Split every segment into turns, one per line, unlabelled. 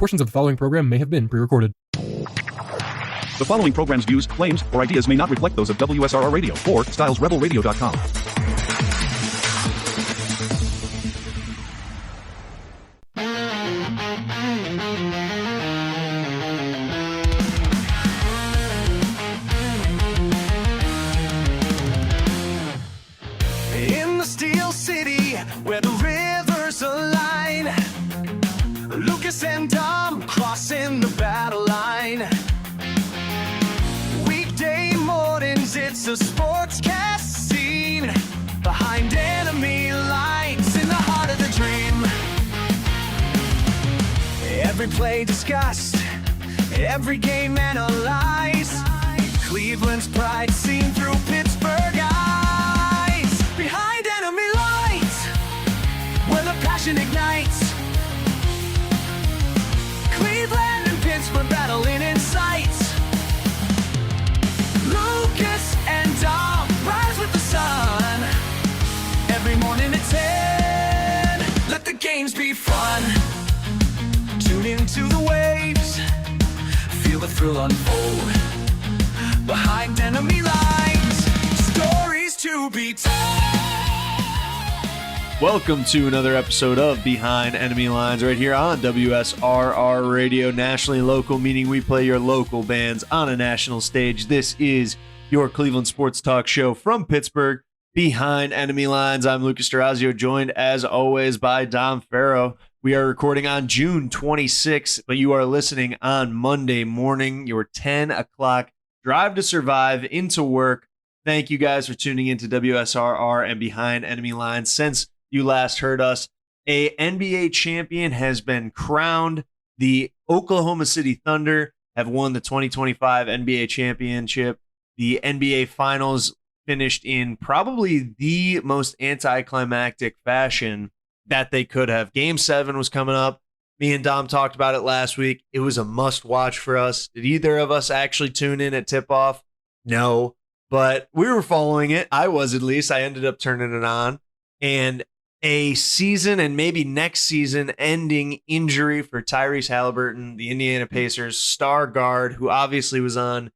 Portions of the following program may have been pre-recorded.
The following program's views, claims, or ideas may not reflect those of WSRR Radio or StylesRebelRadio.com.
In the Steel City, where the rivers align, Lucas and Dom crossing the battle line. Weekday mornings, it's a sportscast scene behind enemy lines in the heart of the dream. Every play discussed, every game analyzed. Cleveland's pride seen through Pittsburgh eyes. Behind enemy lines, where the passion ignites. Cleveland and Pittsburgh battling in sight. Lucas and Dom rise with the sun. Every morning at 10, let the games be fun. Tune into the waves, feel the thrill unfold. Behind enemy lines, stories to be told.
Welcome to another episode of Behind Enemy Lines right here on WSRR Radio, nationally local, meaning we play your local bands on a national stage. This is your Cleveland sports talk show from Pittsburgh, Behind Enemy Lines. I'm Lucas Durazio, joined as always by Dom Farrow. We are recording on June 26th, but you are listening on Monday morning, your 10 o'clock drive to survive into work. Thank you guys for tuning into WSRR and Behind Enemy Lines. Since you last heard us, a NBA champion has been crowned. The Oklahoma City Thunder have won the 2025 NBA championship. The NBA Finals finished in probably the most anticlimactic fashion that they could have. Game 7 was coming up. Me and Dom talked about it last week. It was a must-watch for us. Did either of us actually tune in at tip-off? No, but we were following it. I was, at least. I ended up turning it on. And a season and maybe next season ending injury for Tyrese Halliburton, the Indiana Pacers star guard, who obviously was on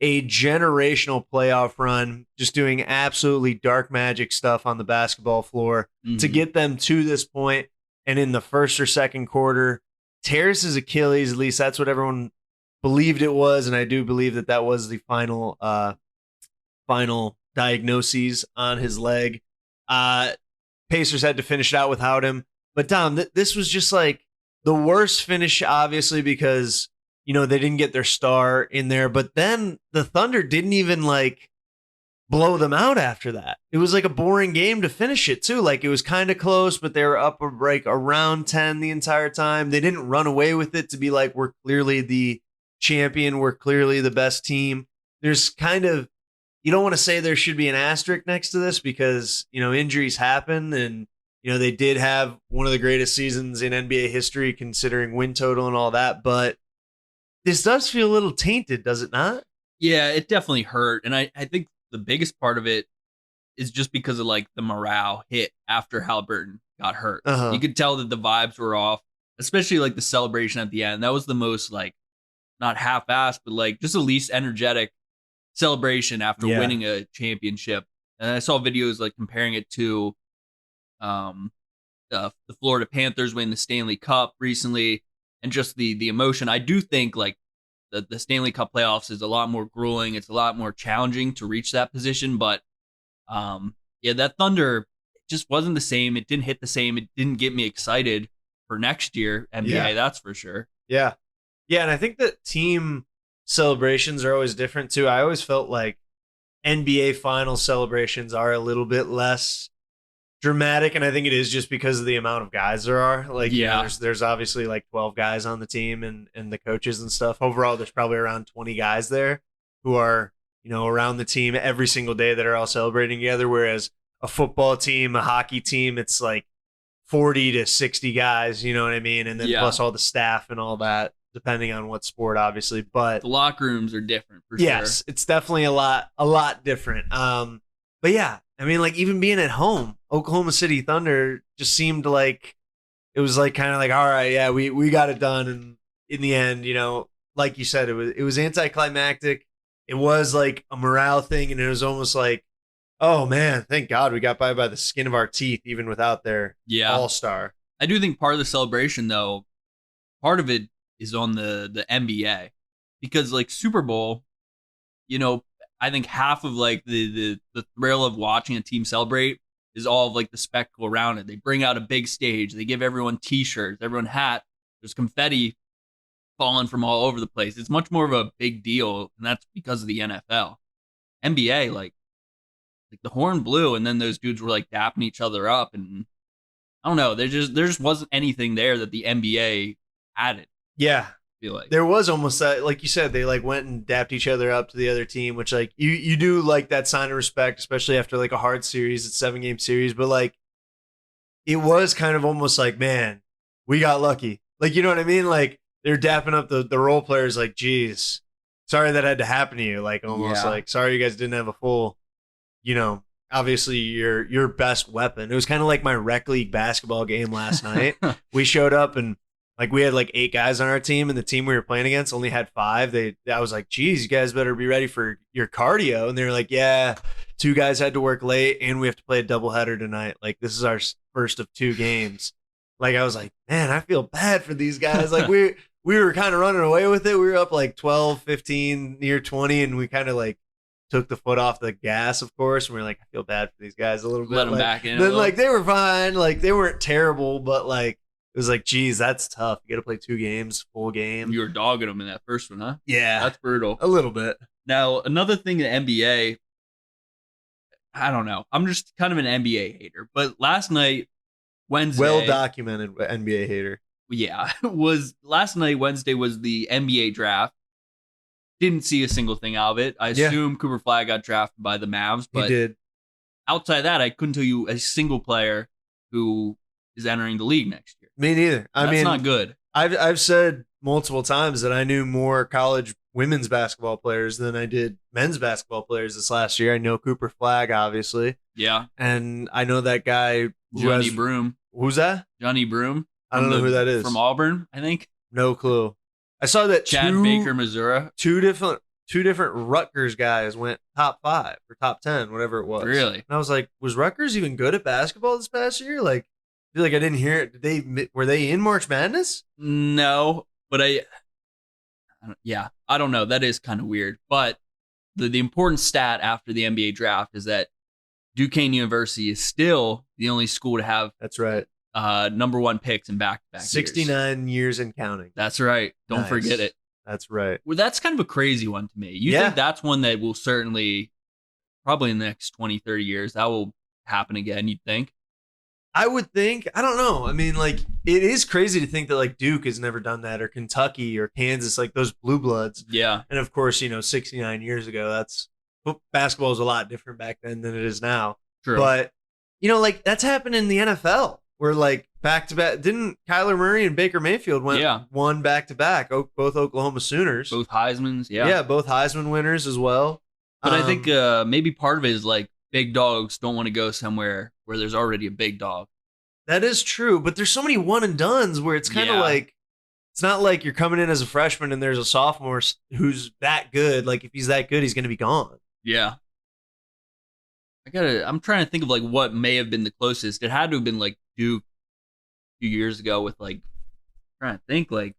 a generational playoff run, just doing absolutely dark magic stuff on the basketball floor to get them to this point. And in the first or second quarter, tears his Achilles. At least that's what everyone believed it was. And I do believe that that was the final diagnoses on his leg. Pacers had to finish it out without him. But Dom, this was just like the worst finish, obviously, because, you know, they didn't get their star in there. But then the Thunder didn't even like blow them out after that. It was like a boring game to finish it too. Like it was kind of close, but they were up like around 10 the entire time. They didn't run away with it to be like, we're clearly the champion. We're clearly the best team. There's kind of, you don't want to say there should be an asterisk next to this because, you know, injuries happen and, you know, they did have one of the greatest seasons in NBA history considering win total and all that. But this does feel a little tainted, does it not?
Yeah, it definitely hurt. And I think the biggest part of it is just because of like the morale hit after Halliburton got hurt. You could tell that the vibes were off, especially like the celebration at the end. That was the most like not half-assed, but like just the least energetic celebration after winning a championship. And I saw videos like comparing it to the Florida Panthers winning the Stanley Cup recently and just the emotion. I do think like the Stanley Cup playoffs is a lot more grueling. It's a lot more challenging to reach that position. But that Thunder just wasn't the same. It didn't hit the same. It didn't get me excited for next year NBA, that's for sure. Yeah. Yeah, and I think that team celebrations are always different too. I always felt like NBA final celebrations are a little bit less dramatic, and I think it is just because of the amount of guys there are. Like, you know, there's obviously like 12 guys on the team and the coaches and stuff. Overall, there's probably around 20 guys there who are, you know, around the team every single day that are all celebrating together. Whereas a football team, a hockey team, it's like 40 to 60 guys, you know what I mean? And then plus all the staff and all that, depending on what sport, obviously. But the locker rooms are different for sure.
Yes, it's definitely a lot different. But yeah, I mean, like even being at home, Oklahoma City Thunder just seemed like it was like kind of like, all right, yeah, we got it done, and in the end, like you said, it was anticlimactic. It was like a morale thing, and it was almost like, oh man, thank God we got by the skin of our teeth, even without their all-star.
I do think part of the celebration, though, part of it is on the NBA, because like Super Bowl, I think half of like the thrill of watching a team celebrate is all of like the spectacle around it. They bring out a big stage, they give everyone t-shirts, everyone hat, there's confetti falling from all over the place. It's much more of a big deal, and that's because of the NFL. NBA, like the horn blew, and then those dudes were like dapping each other up, and I don't know, there just wasn't anything there that the NBA added.
Yeah.
I feel like
there was almost that, like you said, they like went and dapped each other up to the other team, which like you do like that sign of respect, especially after like a hard series, it's 7-game series, but like it was kind of almost like, man, we got lucky. Like, you know what I mean? Like they're dapping up the role players like, geez, sorry that had to happen to you. Like almost like, sorry you guys didn't have a full, obviously your best weapon. It was kind of like my rec league basketball game last night. We showed up and like we had like 8 guys on our team, and the team we were playing against only had 5. I was like, geez, you guys better be ready for your cardio. And they were like, yeah, 2 guys had to work late and we have to play a doubleheader tonight. Like this is our first of 2 games. Like I was like, man, I feel bad for these guys. Like we were kind of running away with it. We were up like 12, 15, near 20, and we kind of like took the foot off the gas, of course. And we were like, I feel bad for these guys a little bit.
Let them
like,
back in.
Then like they were fine. Like they weren't terrible, but like it was like, geez, that's tough. You got to play 2 games, full game.
You were dogging them in that first one, huh?
Yeah.
That's brutal.
A little bit.
Now, another thing in the NBA, I don't know. I'm just kind of an NBA hater. But last night, Wednesday.
Well-documented NBA hater.
Yeah. Last night, Wednesday, was the NBA draft. Didn't see a single thing out of it. I assume Cooper Flag got drafted by the Mavs. But
he did.
Outside of that, I couldn't tell you a single player who is entering the league next year.
Me neither.
That's not good.
I've said multiple times that I knew more college women's basketball players than I did men's basketball players this last year. I know Cooper Flag, obviously.
Yeah.
And I know that guy.
Johnny Broom.
Who's that?
Johnny Broom.
I don't know who that is.
From Auburn, I think.
No clue. I saw that
Chad Baker, Missouri.
Two different Rutgers guys went top 5 or top 10, whatever it was.
Really?
And I was like, was Rutgers even good at basketball this past year? Like, I feel like I didn't hear it. Were they in March Madness?
No, but I don't know. That is kind of weird. But the important stat after the NBA draft is that Duquesne University is still the only school to have
That's right.
number 1 picks in back-to-back
69 years and counting.
That's right. Don't forget it.
That's right.
Well, that's kind of a crazy one to me. You think that's one that will certainly, probably in the next 20, 30 years, that will happen again, you'd think?
I would think. I don't know. I mean, like, it is crazy to think that, like, Duke has never done that, or Kentucky or Kansas, like those blue bloods.
Yeah.
And, of course, 69 years ago, basketball was a lot different back then than it is now.
True.
But, like, that's happened in the NFL, where, like, back-to-back. Didn't Kyler Murray and Baker Mayfield won back-to-back, both Oklahoma Sooners.
Both Heismans, yeah.
Yeah, both Heisman winners as well.
But I think maybe part of it is, like, big dogs don't want to go somewhere where there's already a big dog.
That is true, but there's so many one and dones where it's kind of like, it's not like you're coming in as a freshman and there's a sophomore who's that good. Like if he's that good, he's going to be gone.
Yeah. I'm trying to think of like what may have been the closest. It had to have been like Duke a few years ago with like, I'm trying to think like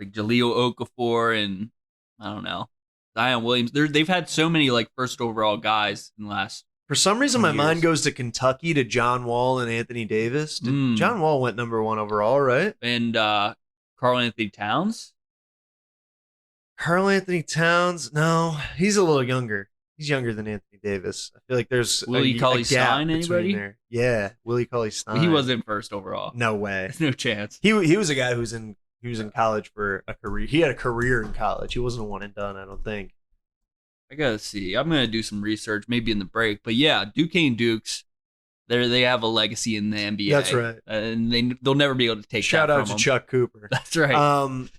Jaleel Okafor and I don't know, Zion Williams. They've had so many like first overall guys in the last.
For some reason, my mind goes to Kentucky, to John Wall and Anthony Davis. John Wall went number 1 overall, right?
And Karl Anthony Towns?
Karl Anthony Towns? No, he's a little younger. He's younger than Anthony Davis. I feel like there's
Willie Cauley-Stein, anybody?
There. Yeah, Willie Cauley-Stein.
He wasn't first overall.
No way.
There's no chance.
He was a guy he was in college for a career. He had a career in college. He wasn't a one and done, I don't think.
I gotta see. I'm gonna do some research, maybe in the break. But yeah, Duquesne Dukes, they have a legacy in the NBA.
That's right,
and they'll never be able to take.
Shout
that
out
from
to
them.
Chuck Cooper.
That's right.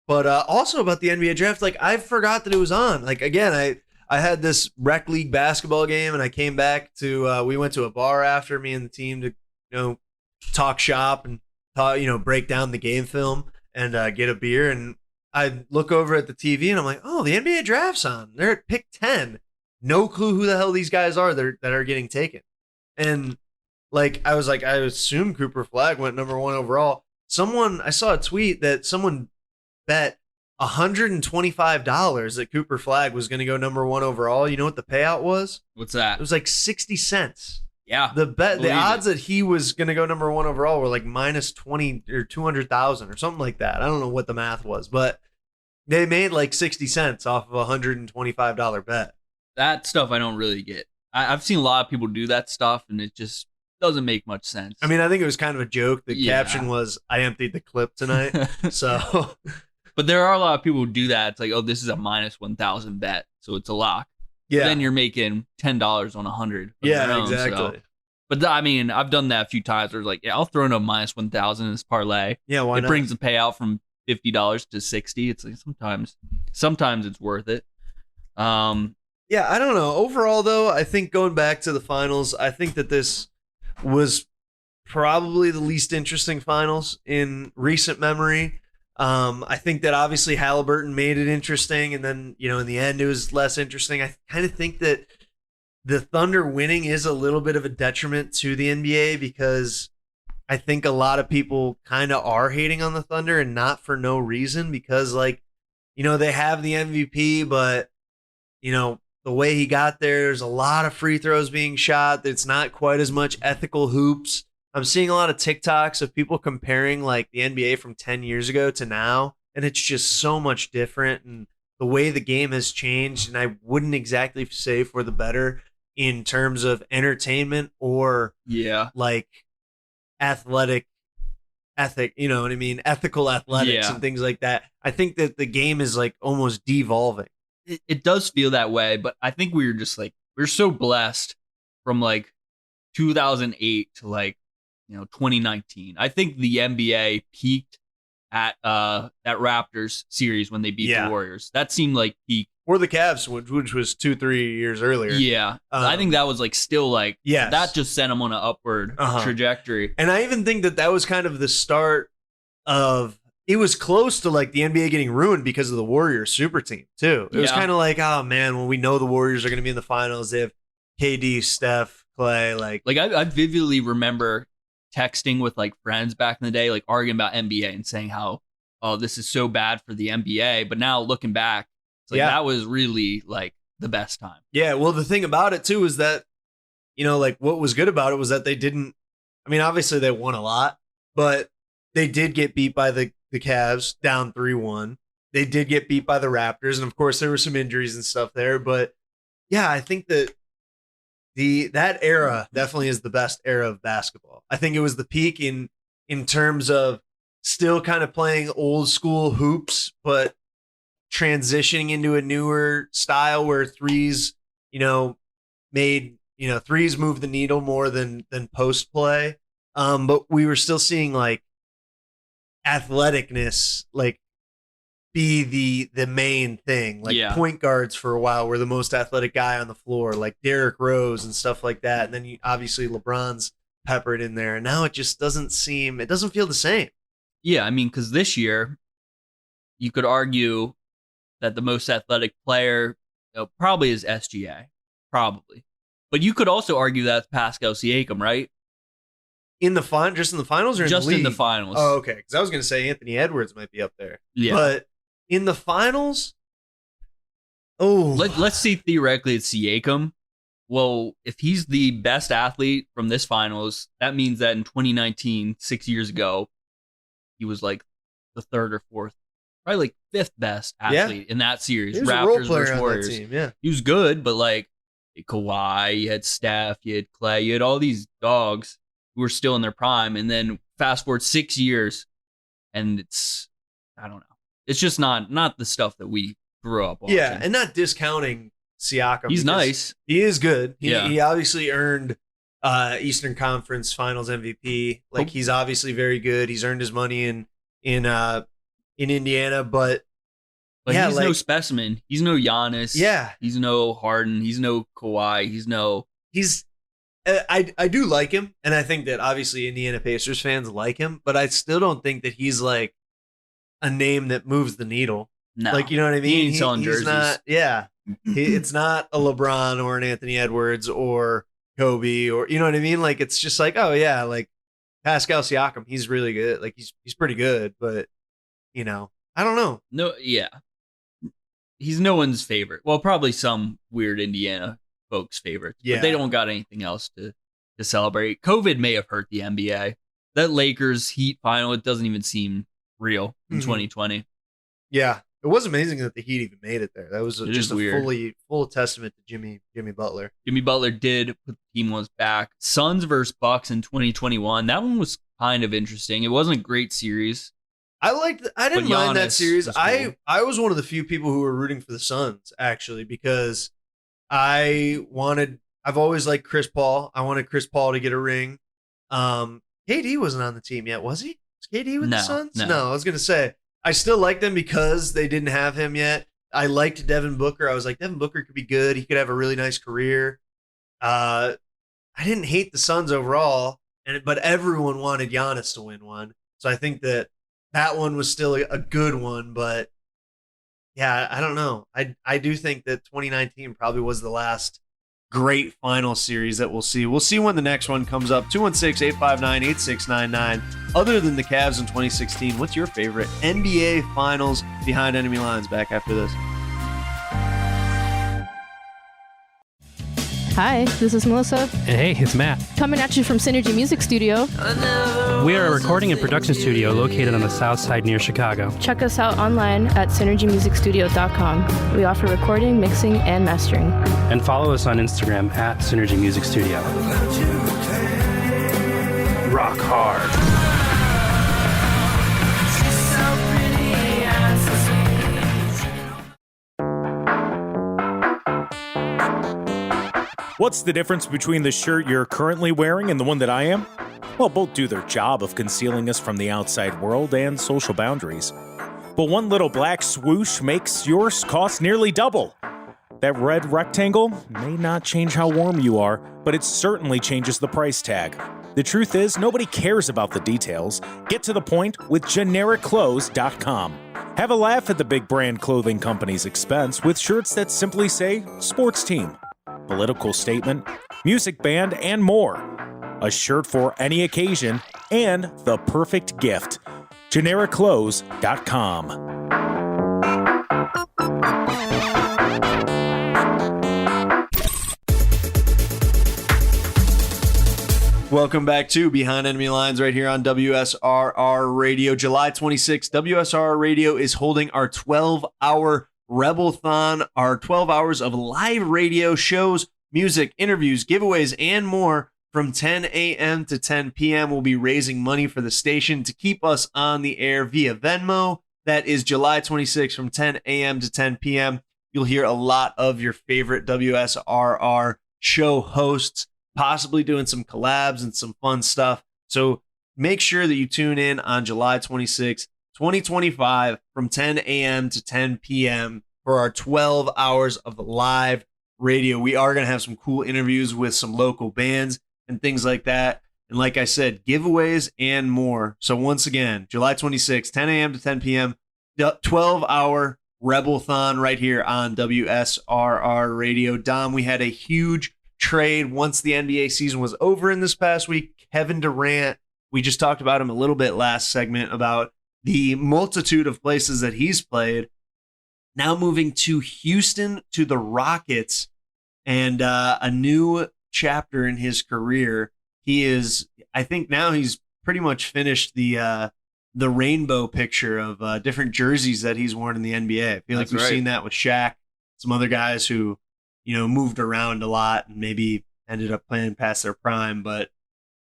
But also about the NBA draft, like I forgot that it was on. Like again, I had this rec league basketball game, and I came back to. We went to a bar after, me and the team, to talk shop and break down the game film. and get a beer, and I look over at the TV and I'm like, oh, the NBA draft's on. They're at pick 10. No clue who the hell these guys are that are getting taken. And like, I was like, I assume Cooper Flag went number 1 overall. I saw a tweet that someone bet $125 that Cooper Flag was going to go number 1 overall. You know what the payout was?
What's that?
It was like 60 cents.
Yeah.
The odds that he was going to go number 1 overall were like minus 20 or 200,000 or something like that. I don't know what the math was, but they made like 60 cents off of a $125 bet.
That stuff I don't really get. I've seen a lot of people do that stuff, and it just doesn't make much sense.
I mean, I think it was kind of a joke. The
Yeah.
caption was, I emptied the clip tonight. So,
But there are a lot of people who do that. It's like, oh, this is a minus 1,000 bet, so it's a lock.
yeah.
Then you're making $10 on 100. of
Yeah,
your own,
exactly.
so. But I mean, I've done that a few times where it's like, yeah, I'll throw in a minus 1,000 in this parlay.
Yeah, why
It
not?
brings the payout from $50 to 60. It's like sometimes it's worth it.
Yeah, I don't know. Overall, though, I think going back to the finals, I think that this was probably the least interesting finals in recent memory. I think that obviously Halliburton made it interesting, and then, in the end, it was less interesting. I kind of think that the Thunder winning is a little bit of a detriment to the NBA because I think a lot of people kind of are hating on the Thunder, and not for no reason, because, they have the MVP, but, the way he got there, there's a lot of free throws being shot. It's not quite as much ethical hoops. I'm seeing a lot of TikToks of people comparing like the NBA from 10 years ago to now, and it's just so much different. And the way the game has changed, and I wouldn't exactly say for the better in terms of entertainment or
Yeah.
like athletic ethic, you know what I mean? Ethical athletics
Yeah.
and things like that. I think that the game is like almost devolving.
It does feel that way, but I think we we're so blessed from like 2008 to like 2019. I think the NBA peaked at that Raptors series when they beat
Yeah.
the Warriors. That seemed like peak.
Or the Cavs, which was 2-3 years earlier.
Yeah, I think that was like still like
Yes.
that just sent them on an upward
Uh-huh.
trajectory.
And I even think that was kind of the start of, it was close to like the NBA getting ruined because of the Warriors super team too. It was
Yeah.
kind of like, oh man, when we know the Warriors are going to be in the finals, they have KD, Steph, Clay, like
I vividly remember texting with like friends back in the day, like arguing about NBA and saying how, oh, this is so bad for the NBA. But now looking back, it's like
Yeah.
that was really like the best time.
yeah. Well, the thing about it too is that, like what was good about it was that they didn't, I mean, obviously they won a lot, but they did get beat by the Cavs down 3-1. They did get beat by the Raptors. And of course there were some injuries and stuff there, but yeah, I think that that era definitely is the best era of basketball. I think it was the peak in terms of still kind of playing old school hoops, but transitioning into a newer style where threes, made, threes move the needle more than post play. But we were still seeing like athleticness, like be the main thing. Like
Yeah.
point guards for a while were the most athletic guy on the floor, like Derrick Rose and stuff like that. And then obviously LeBron's peppered in there. And now it just doesn't feel the same.
Yeah, I mean, because this year you could argue that the most athletic player probably is SGA, probably. But you could also argue that's Pascal Siakam, right?
Just in the finals or in
Just
the league?
in the finals.
Oh, okay. Because I was going to say Anthony Edwards might be up there.
Yeah.
But in the finals,
Let's see theoretically it's Siakam. Well, if he's the best athlete from this finals, that means that in 2019, 6 years ago, he was like the third or fourth, probably like fifth best athlete in that series.
he was a role
Raptors
player
versus
on
Warriors.
that team. Yeah.
He was good, but like you had Kawhi, you had Steph, you had Clay, you had all these dogs who were still in their prime. And then fast forward 6 years, and I don't know. It's just not the stuff that we grew up watching.
Yeah, and not discounting Siakam.
He's
because
nice.
He is good.
Yeah.
He obviously earned Eastern Conference Finals MVP. Like he's obviously very good. He's earned his money in Indiana, but yeah,
he's no specimen. He's no Giannis.
Yeah.
He's no Harden. He's no Kawhi.
He's I do like him, and I think that obviously Indiana Pacers fans like him, but I still don't think that he's like a name that moves the needle.
No,
Like, you know what I mean?
He ain't selling
he's
jerseys.
not, yeah. It's not a LeBron or an Anthony Edwards or Kobe or, you know what I mean? Like, it's just like, oh yeah, like Pascal Siakam, he's really good. Like he's pretty good, but you know, I don't know.
No, yeah. He's no one's favorite. Well, probably some weird Indiana folks' favorites.
Yeah.
But they don't got anything else to celebrate. COVID may have hurt the NBA. That Lakers Heat final, it doesn't even seem real in
Mhm.
2020.
Yeah. It was amazing that the Heat even made it there. That was
It
just
is
a
weird.
full testament to Jimmy Butler.
Jimmy Butler did put the team was back. Suns versus Bucks in 2021. That one was kind of interesting. It wasn't a great series.
I didn't mind that
Giannis
series.
was cool.
I was one of the few people who were rooting for the Suns actually because I've always liked Chris Paul. I wanted Chris Paul to get a ring. KD wasn't on the team yet, was he? Was KD with the
No,
Suns?
no.
I was gonna say I still like them because they didn't have him yet. I liked Devin Booker. I was like, Devin Booker could be good. He could have a really nice career. I didn't hate the Suns overall, but everyone wanted Giannis to win one. So I think that one was still a good one. But yeah, I don't know. I do think that 2019 probably was the last great final series that we'll see. We'll see when the next one comes up. 216-859-8699. Other than the Cavs in 2016, what's your favorite NBA Finals behind enemy lines? Back after this.
Hi, this is Melissa,
And hey, it's Matt.
coming at you from Synergy Music Studio.
We are a recording and production studio located on the south side near Chicago.
Check us out online at synergymusicstudio.com. We offer recording, mixing, and mastering.
And follow us on Instagram at Synergy Music Studio. Rock hard.
What's the difference between the shirt you're currently wearing and the one that I am? Well, both do their job of concealing us from the outside world and social boundaries. But one little black swoosh makes yours cost nearly double. That red rectangle may not change how warm you are, but it certainly changes the price tag. The truth is, nobody cares about the details. Get to the point with GenericClothes.com. Have a laugh at the big brand clothing company's expense with shirts that simply say sports team, political statement, music band, and more. A shirt for any occasion and the perfect gift. GenericClothes.com.
Welcome back to Behind Enemy Lines right here on WSRR Radio. July 26th, WSRR Radio is holding our 12-hour Rebel-thon, our 12 hours of live radio shows, music, interviews, giveaways, and more from 10 a.m. to 10 p.m. We'll be raising money for the station to keep us on the air via Venmo. That is July 26th from 10 a.m. to 10 p.m. You'll hear a lot of your favorite WSRR show hosts, possibly doing some collabs and some fun stuff. So make sure that you tune in on July 26th, 2025 from 10 a.m. to 10 p.m. for our 12 hours of live radio. We are going to have some cool interviews with some local bands and things like that. And like I said, giveaways and more. So once again, July 26th, 10 a.m. to 10 p.m., 12-hour Rebel-thon right here on WSRR Radio. Dom, we had a huge trade once the NBA season was over in this past week. Kevin Durant, we just talked about him a little bit last segment about the multitude of places that he's played. Now moving to Houston to the Rockets and a new chapter in his career. I think now he's pretty much finished the rainbow picture of different jerseys that he's worn in the NBA. I feel like
That's
we've
right.
seen that with Shaq, some other guys who, moved around a lot and maybe ended up playing past their prime. But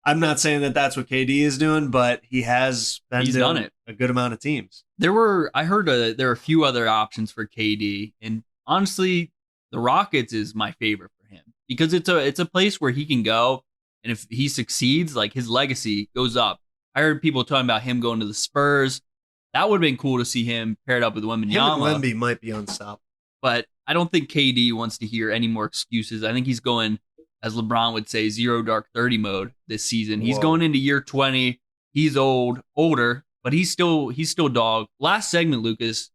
I'm not saying that that's what KD is doing, but he has been
He's
doing
done it.
a good amount of teams.
I heard there are a few other options for KD, and honestly, the Rockets is my favorite for him because it's a place where he can go, and if he succeeds, like his legacy goes up. I heard people talking about him going to the Spurs. That would have been cool to see him paired up with
Him and
Wembanyama.
Wemby might be unstoppable.
But I don't think KD wants to hear any more excuses. I think he's going, as LeBron would say, zero dark 30 mode this season. He's
Whoa.
going into year 20. He's older, but he's still dog. Last segment, Lucas,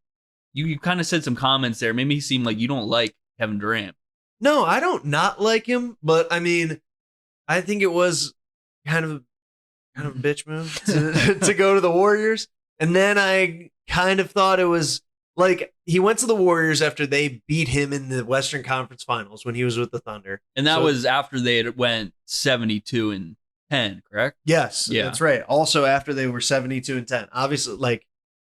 you kind of said some comments there. Made me seem like you don't like Kevin Durant.
No, I don't not like him, but I mean, I think it was kind of a bitch move to go to the Warriors. And then I kind of thought it was like he went to the Warriors after they beat him in the Western Conference Finals when he was with the Thunder.
And that was after they had went 72-10, correct?
Yes,
Yeah.
that's right. Also after they were 72-10. Obviously, like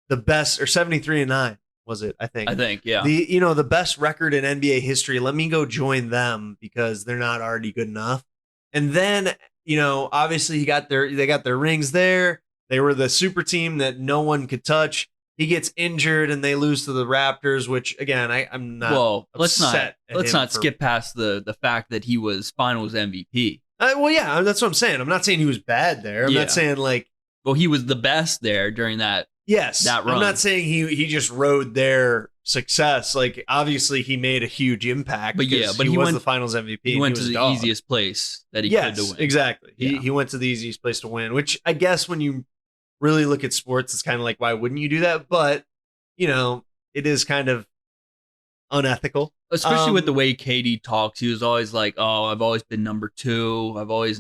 the best, or 73-9 was it, I think.
Yeah.
The best record in NBA history. Let me go join them because they're not already good enough. And then, obviously they got their rings there. They were the super team that no one could touch. He gets injured and they lose to the Raptors, which again, I'm not.
Well,
upset
let's not skip past the fact that he was Finals MVP.
Well, yeah, that's what I'm saying. I'm not saying he was bad there. I'm not saying like.
Well, he was the best there during that.
Yes,
that run.
I'm not saying he just rode their success. Like obviously he made a huge impact.
But yeah, but
he was
went,
the Finals MVP.
He went to the easiest place that he could to win.
Exactly.
Yeah.
He went to the easiest place to win, which I guess when you really look at sports, it's kind of like, why wouldn't you do that? But it is kind of unethical,
especially with the way KD talks. He was always like, "Oh, I've always been number 2. I've always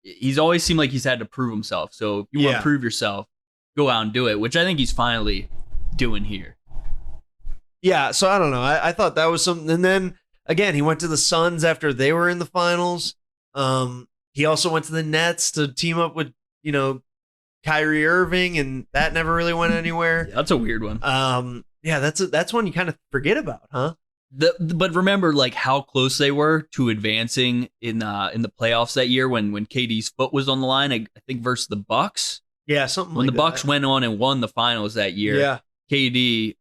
he's always seemed like he's had to prove himself. So if you want to prove yourself, go out and do it," which I think he's finally doing here.
Yeah, so I don't know. I thought that was something. And then again, he went to the Suns after they were in the finals. He also went to the Nets to team up with Kyrie Irving, and that never really went anywhere.
Yeah, that's a weird one.
Yeah, that's one you kind of forget about, huh?
But remember, like how close they were to advancing in the playoffs that year when KD's foot was on the line. I think versus the Bucks.
Yeah, something
when
like
the Bucks went on and won the finals that year.
Yeah,
KD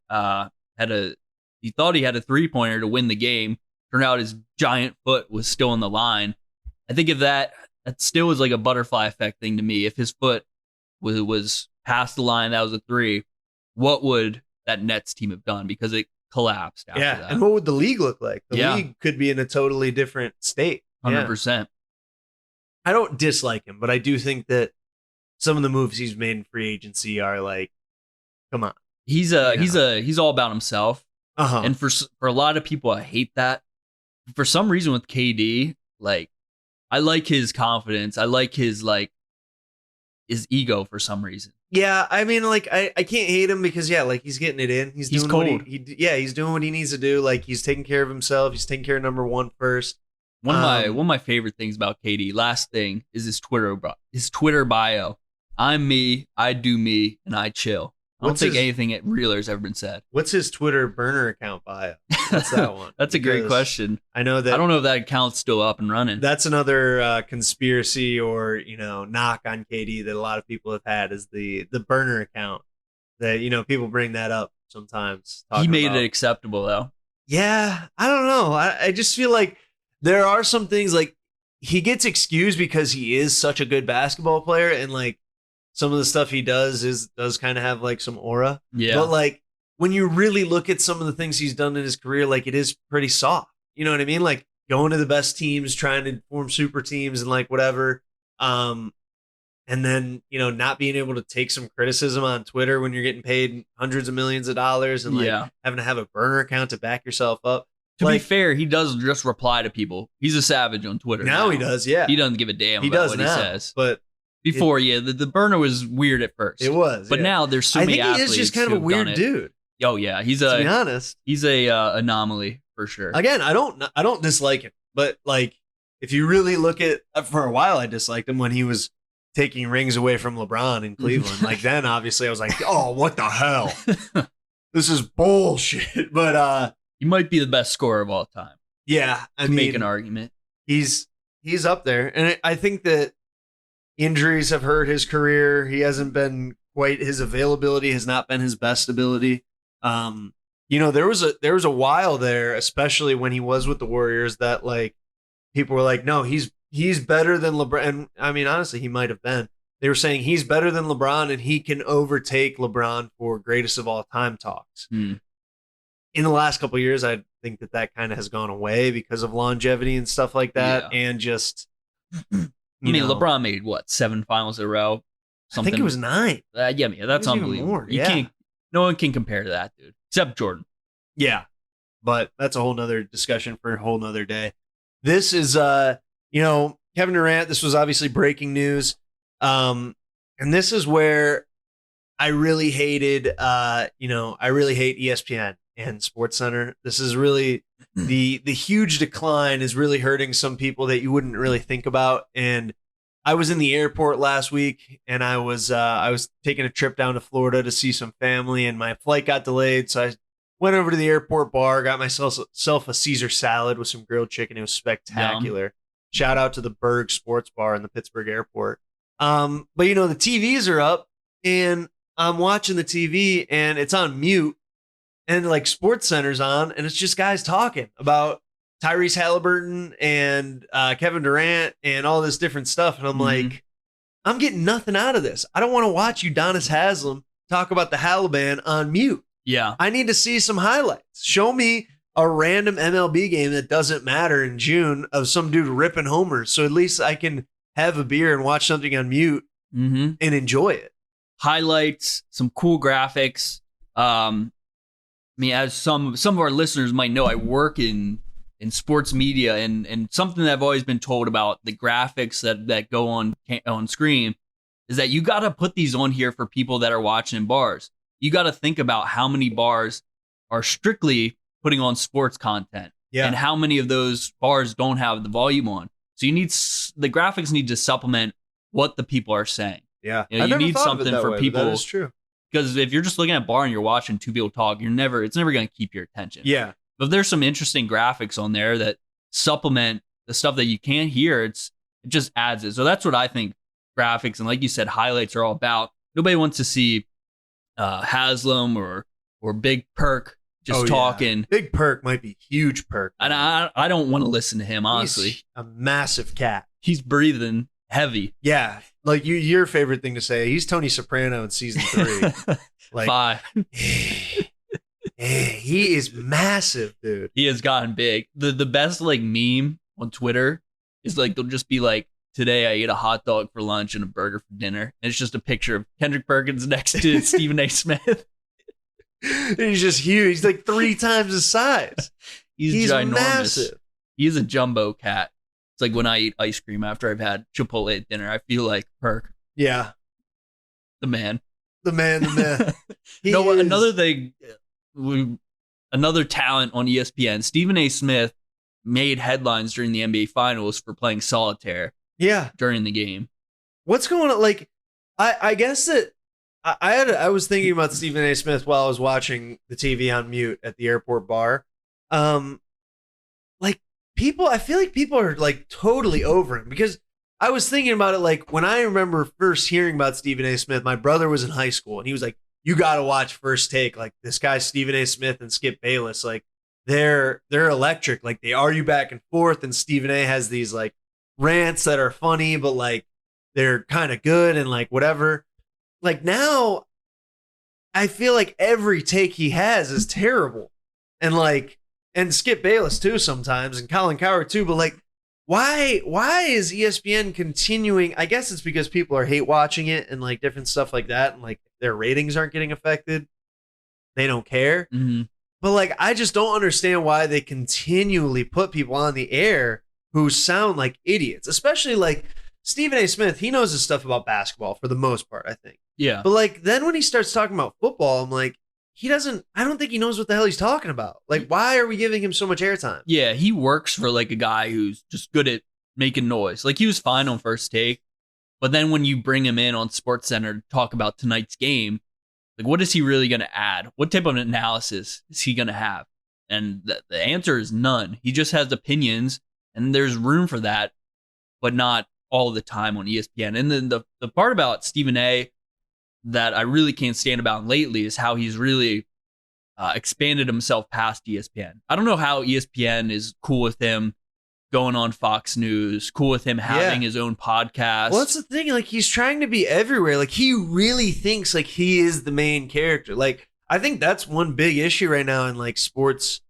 he thought he had a 3-pointer to win the game. Turned out his giant foot was still on the line. I think if that still was like a butterfly effect thing to me. If his foot was past the line, that was a 3. What would that Nets team have done? Because it collapsed after that.
And what would the league look like? The league could be in a totally different state.
100%.
I don't dislike him, but I do think that some of the moves he's made in free agency are like, come on.
He's all about himself.
Uh-huh.
And for a lot of people, I hate that. For some reason with KD, like I like his confidence. I like his ego for some reason.
Yeah, I mean, like I can't hate him because he's getting it in. He's doing
cold.
He's doing what he needs to do. Like he's taking care of himself. He's taking care of number 1 first.
One of my favorite things about KD. Last thing is his Twitter bio. I'm me. I do me, and I chill. I don't think anything realer has ever been said. What's
his Twitter burner account bio? That's that one.
That's a great question.
I know that.
I don't know if that account's still up and running.
That's another conspiracy or knock on KD that a lot of people have had is the burner account. That people bring that up sometimes.
He made it acceptable though.
Yeah, I don't know. I just feel like there are some things like he gets excused because he is such a good basketball player and like. Some of the stuff he does kind of have like some aura.
Yeah.
But like when you really look at some of the things he's done in his career, like it is pretty soft. You know what I mean? Like going to the best teams, trying to form super teams and like whatever. And then, not being able to take some criticism on Twitter when you're getting paid hundreds of millions of dollars and like having to have a burner account to back yourself up.
To be fair, he does just reply to people. He's a savage on Twitter.
Now he does, yeah.
He doesn't give a damn about what he says.
But
before, the burner was weird at first.
It was,
but now there's so many athletes.
I think he is just kind of a weird dude.
Oh yeah, to be
honest,
he's a anomaly for sure.
Again, I don't dislike him, but like if you really look at for a while, I disliked him when he was taking rings away from LeBron in Cleveland. Like then, obviously, I was like, oh, what the hell? This is bullshit. But
he might be the best scorer of all time.
Yeah, I
mean, make an argument.
He's up there, and I think that. Injuries have hurt his career. He hasn't been his availability has not been his best ability. There was a while there, especially when he was with the Warriors, that like people were like, no, he's better than LeBron. And I mean, honestly, he might have been. They were saying he's better than LeBron and he can overtake LeBron for greatest of all time talks. In the last couple of years, I think that kind of has gone away because of longevity and stuff like that.
Yeah.
And just,
LeBron made 7 finals in a row.
I
something.
think it was 9.
Yeah, man, that's
It was even
unbelievable.
more,
You
yeah.
can't. No one can compare to that, dude, except Jordan.
Yeah. But that's a whole nother discussion for a whole nother day. This is, Kevin Durant, this was obviously breaking news. And this is where I really hated, I really hate ESPN and SportsCenter. This is really the huge decline is really hurting some people that you wouldn't really think about. And I was in the airport last week, and I was taking a trip down to Florida to see some family, and my flight got delayed, so I went over to the airport bar, got myself a Caesar salad with some grilled chicken. It was spectacular. Shout out to the Berg Sports Bar in the Pittsburgh airport. But the TVs are up, and I'm watching the TV, and it's on mute, and like SportsCenter's on, and it's just guys talking about Tyrese Halliburton and Kevin Durant and all this different stuff. And I'm like, I'm getting nothing out of this. I don't want to watch Udonis Haslem talk about the Halliburton on mute.
Yeah.
I need to see some highlights. Show me a random MLB game that doesn't matter in June of some dude ripping homers. So at least I can have a beer and watch something on mute and enjoy it.
Highlights, some cool graphics. As some of our listeners might know, I work in sports media, and something that I've always been told about the graphics that go on screen is that you got to put these on here for people that are watching in bars. You got to think about how many bars are strictly putting on sports content, and how many of those bars don't have the volume on. So the graphics need to supplement what the people are saying.
Yeah,
you need something for people.
That is true.
Because if you're just looking at a bar and you're watching two people talk, it's never going to keep your attention.
Yeah.
But if there's some interesting graphics on there that supplement the stuff that you can't hear, it just adds it. So that's what I think graphics and, like you said, highlights are all about. Nobody wants to see Haslam or Big Perk just talking.
Big Perk might be huge Perk.
And I don't want to listen to him, honestly.
He's a massive cat.
He's breathing heavy.
Yeah. Like your favorite thing to say, he's Tony Soprano in season 3. Like
5.
He is massive, dude.
He has gotten big. The best meme on Twitter is they'll just be like, today I ate a hot dog for lunch and a burger for dinner. And it's just a picture of Kendrick Perkins next to Stephen A. Smith.
He's just huge. He's like 3 times his size.
He's ginormous.
Massive.
He's a jumbo cat. It's like when I eat ice cream after I've had Chipotle at dinner, I feel like Perk.
Yeah.
The man.
The man.
Another thing, another talent on ESPN, Stephen A. Smith made headlines during the NBA Finals for playing solitaire.
Yeah.
During the game.
What's going on? Like, I guess that I was thinking about Stephen A. Smith while I was watching the TV on mute at the airport bar. I feel like people are totally over him, because I was thinking about it when I remember first hearing about Stephen A. Smith, my brother was in high school and he was like, you got to watch First Take. Like, this guy, Stephen A. Smith and Skip Bayless, they're electric. Like, they argue back and forth, and Stephen A. has these rants that are funny, but they're kind of good and whatever. Now I feel like every take he has is terrible. And Skip Bayless too sometimes, and Colin Cowherd too. But why is ESPN continuing? I guess it's because people are hate watching it and different stuff like that, and their ratings aren't getting affected. They don't care.
Mm-hmm.
But I just don't understand why they continually put people on the air who sound like idiots, especially Stephen A. Smith. He knows his stuff about basketball for the most part, I think.
Yeah.
But then when he starts talking about football, I'm like, I don't think he knows what the hell he's talking about. Why are we giving him so much airtime?
Yeah, he works for a guy who's just good at making noise. He was fine on First Take, but then when you bring him in on SportsCenter to talk about tonight's game, what is he really going to add? What type of analysis is he going to have? And the answer is none. He just has opinions, and there's room for that, but not all the time on ESPN. And then the part about Stephen A. that I really can't stand about lately is how he's really expanded himself past ESPN. I don't know how ESPN is cool with him going on Fox News, cool with him having his own podcast.
Well, that's the thing. He's trying to be everywhere. He really thinks he is the main character. I think that's one big issue right now in sports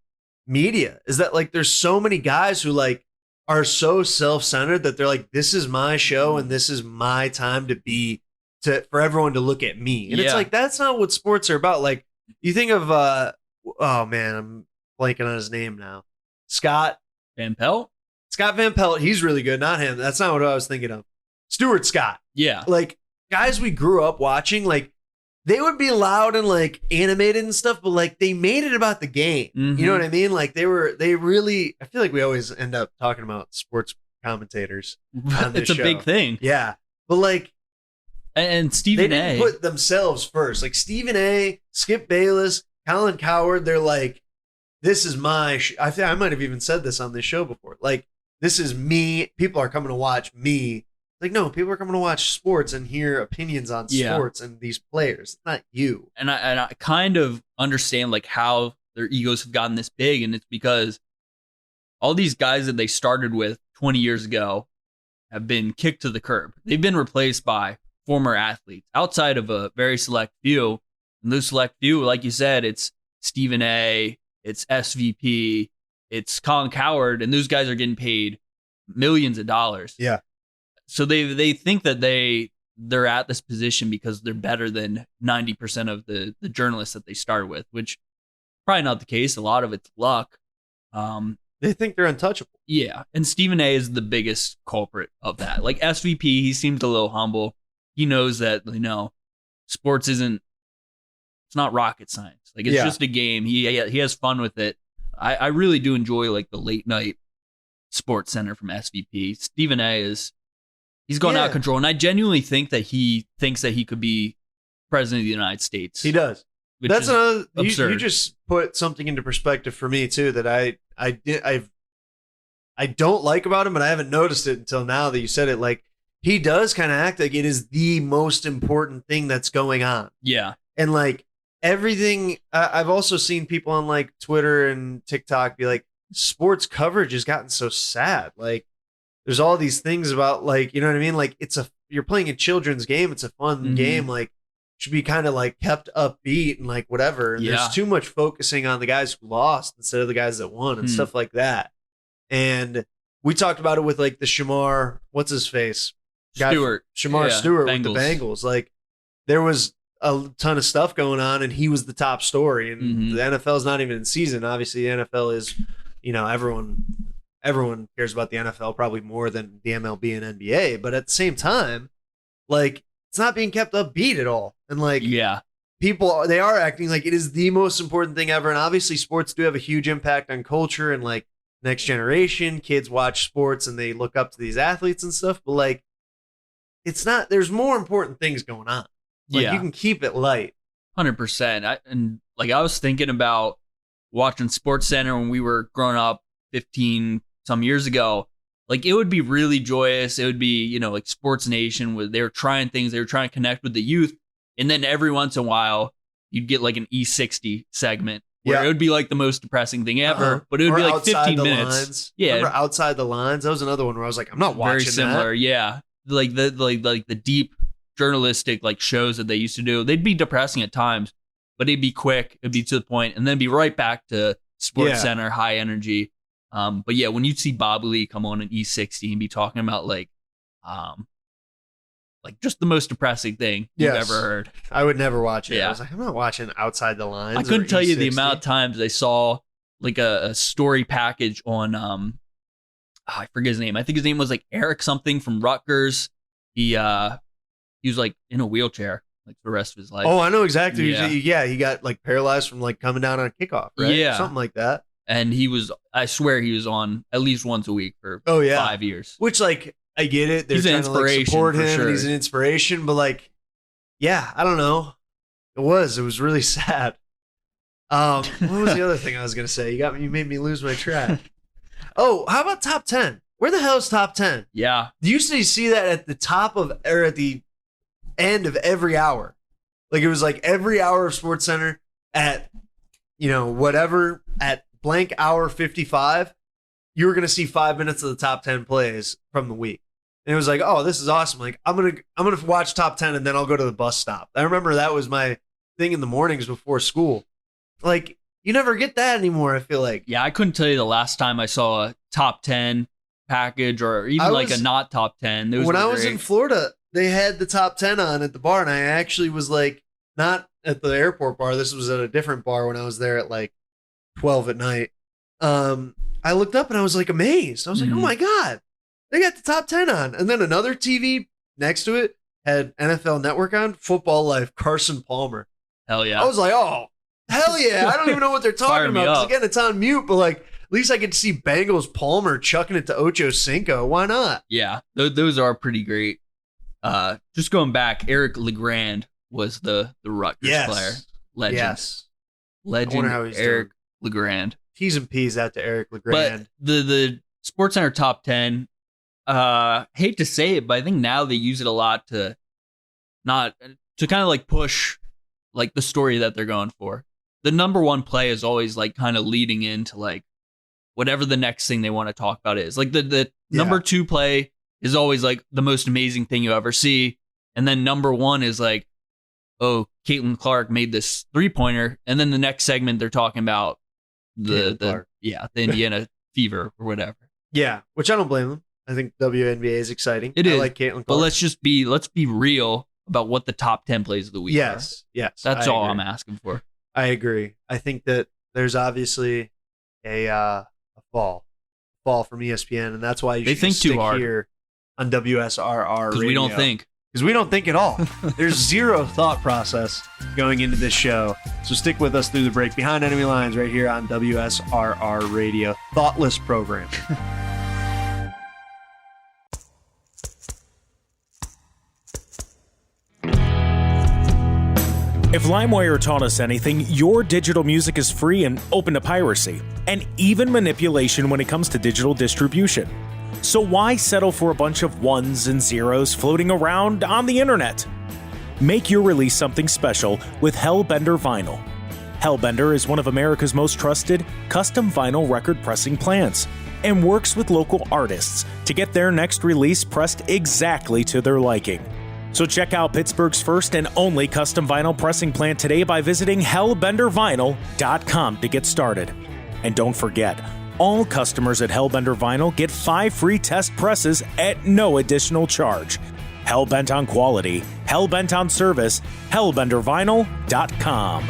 media, is that there's so many guys who are so self-centered that they're this is my show and this is my time to be for everyone to look at me. And it's
Yeah.
like, that's not what sports are about. Like, you think of, oh man, I'm blanking on his name now. Scott
Van Pelt?
Van Pelt. He's really good. Not him. That's not what I was thinking of. Stuart Scott.
Yeah.
Like, guys we grew up watching, like, they would be loud and like animated and stuff, but like they made it about the game.
Mhm.
You know what I mean? Like they really, I feel like we always end up talking about sports commentators on this
It's a
show.
big thing.
Yeah. But like,
And
they
Stephen
didn't
A.
put themselves first. Like Stephen A., Skip Bayless, Colin Cowherd, they're like, this is my, I think I might have even said this on this show before. Like, this is me. People are coming to watch me. Like, no, people are coming to watch sports and hear opinions on
Yeah.
sports and these players, not you.
and I kind of understand like how their egos have gotten this big, and it's because all these guys that they started with 20 years ago have been kicked to the curb. They've been replaced by former athletes outside of a very select few. And those select few, like you said, it's Stephen A., it's SVP, it's Colin Cowherd, and those guys are getting paid millions of dollars.
Yeah.
So they think that they're at this position because they're better than 90% of the journalists that they started with, which probably not the case. A lot of it's luck.
They think they're untouchable.
Yeah, and Stephen A. is the biggest culprit of that. Like SVP, he seems a little humble. He knows that, sports isn't, it's not rocket science. Like it's
Yeah.
just a game. He has fun with it. I really do enjoy like the late night Sports Center from SVP. Stephen A. he's gone out of control, and I genuinely think that he thinks that he could be president of the United States.
He does.
which
That's
is
another.
absurd.
You just put something into perspective for me too that I don't like about him, but I haven't noticed it until now that you said it. Like he does kind of act like it is the most important thing that's going on,
Yeah,
and like everything. I've also seen people on like Twitter and TikTok be like, sports coverage has gotten so sad. Like there's all these things about like, you know what I mean? Like you're playing a children's game. It's a fun
Mhm.
game. Like should be kind of like kept upbeat and like whatever. And
Yeah.
there's too much focusing on the guys who lost instead of the guys that won and
Hmm.
stuff like that. And we talked about it with like the Shamar, what's his face?
Stewart.
Shamar
Yeah,
Stewart with the
Bengals.
Bengals. Like there was a ton of stuff going on and he was the top story. And
Mhm.
the NFL is not even in season. Obviously the NFL is, everyone cares about the NFL probably more than the MLB and NBA. But at the same time, like it's not being kept upbeat at all. And like
Yeah,
people, they are acting like it is the most important thing ever. And obviously sports do have a huge impact on culture and like next generation. Kids watch sports and they look up to these athletes and stuff. But like, it's not, there's more important things going on. Like
yeah.
you can keep it light.
100%. I was thinking about watching Sports Center when we were growing up 15 some years ago. Like it would be really joyous. It would be, like Sports Nation where they were trying things. They were trying to connect with the youth. And then every once in a while, you'd get like an E60 segment where
Yeah.
it would be like the most depressing thing ever,
Uh-huh.
but it would
Or
be like
Outside
15
the
minutes.
Lines.
Yeah.
Remember Outside the Lines? That was another one where I was like, I'm not watching
Very similar.
that.
Yeah. Like the deep journalistic like shows that they used to do. They'd be depressing at times, but it'd be quick. It'd be to the point, and then be right back to Sports
Yeah.
Center, high energy. But yeah, when you see Bob Lee come on an E60 and be talking about like just the most depressing thing you've
Yes.
ever heard.
I would never watch it.
Yeah.
I was like, I'm not watching Outside the Lines.
I
or
couldn't tell you the
E60.
amount of times I saw like a story package on I forget his name. I think his name was like Eric something from Rutgers. He was like in a wheelchair like for the rest of his life.
Oh, I know exactly.
Yeah.
He got like paralyzed from like coming down on a kickoff, right?
Yeah.
Something like that.
And I swear he was on at least once a week for
Oh, yeah.
5 years.
Which, like, I get it. They're
He's an
trying to like
inspiration
support
for
him,
sure.
and he's an inspiration. But like, yeah, I don't know. It was really sad. What was the other thing I was gonna say? You made me lose my track. Oh, how about top 10? Where the hell is top 10?
Yeah.
You used to see that at the top of or at the end of every hour. Like it was like every hour of Sports Center at whatever at blank hour 55, you were gonna see 5 minutes of the top 10 plays from the week. And it was like, oh, this is awesome. Like I'm gonna watch top 10 and then I'll go to the bus stop. I remember that was my thing in the mornings before school. Like you never get that anymore, I feel like.
Yeah, I couldn't tell you the last time I saw a top 10 package or even
I
like
was-
a not top 10. Those
When
were
I was
great.
in Florida, they had the top 10 on at the bar, and I actually was like, not at the airport bar. This was at a different bar when I was there at like 12 at night. I looked up and I was like amazed. I was like, oh my God, they got the top 10 on. And then another TV next to it had NFL Network on, Football Life, Carson Palmer.
Hell yeah.
I was like, oh, hell yeah. I don't even know what they're
Fire
talking
me
about. 'Cause
up.
again, it's on mute, but like, at least I get to see Bengals Palmer chucking it to Ocho Cinco. Why not?
Yeah, those are pretty great. Just going back, Eric Legrand was the Rutgers player. Legend.
Yes.
Legend
I wonder how he's
Eric
doing.
Legrand.
T's and P's out to Eric Legrand.
But the SportsCenter top 10, hate to say it, but I think now they use it a lot to kind of like push like the story that they're going for. The number one play is always like kind of leading into like whatever the next thing they want to talk about is. Like the number two play is always like the most amazing thing you ever see. And then number one is like, oh, Caitlin Clark made this 3-pointer. And then the next segment they're talking about the Indiana Fever or whatever.
Yeah, which I don't blame them. I think WNBA is exciting.
It is.
I like Caitlin Clark.
But let's be real about what the top 10 plays of the week are.
Yes.
That's
I
all
agree.
I'm asking for.
I agree. I think that there's obviously a fall from ESPN, and that's why you
They
should
think too
stick
hard.
here on WSRR
Because
Radio.
we don't think.
Because we don't think at all. There's zero thought process going into this show. So stick with us through the break. Behind Enemy Lines right here on WSRR Radio. Thoughtless program.
If LimeWire taught us anything, your digital music is free and open to piracy, and even manipulation when it comes to digital distribution. So why settle for a bunch of ones and zeros floating around on the internet? Make your release something special with Hellbender Vinyl. Hellbender is one of America's most trusted custom vinyl record pressing plants and works with local artists to get their next release pressed exactly to their liking. So check out Pittsburgh's first and only custom vinyl pressing plant today by visiting hellbendervinyl.com to get started. And don't forget, all customers at Hellbender Vinyl get 5 free test presses at no additional charge. Hellbent on quality, hellbent on service, hellbendervinyl.com.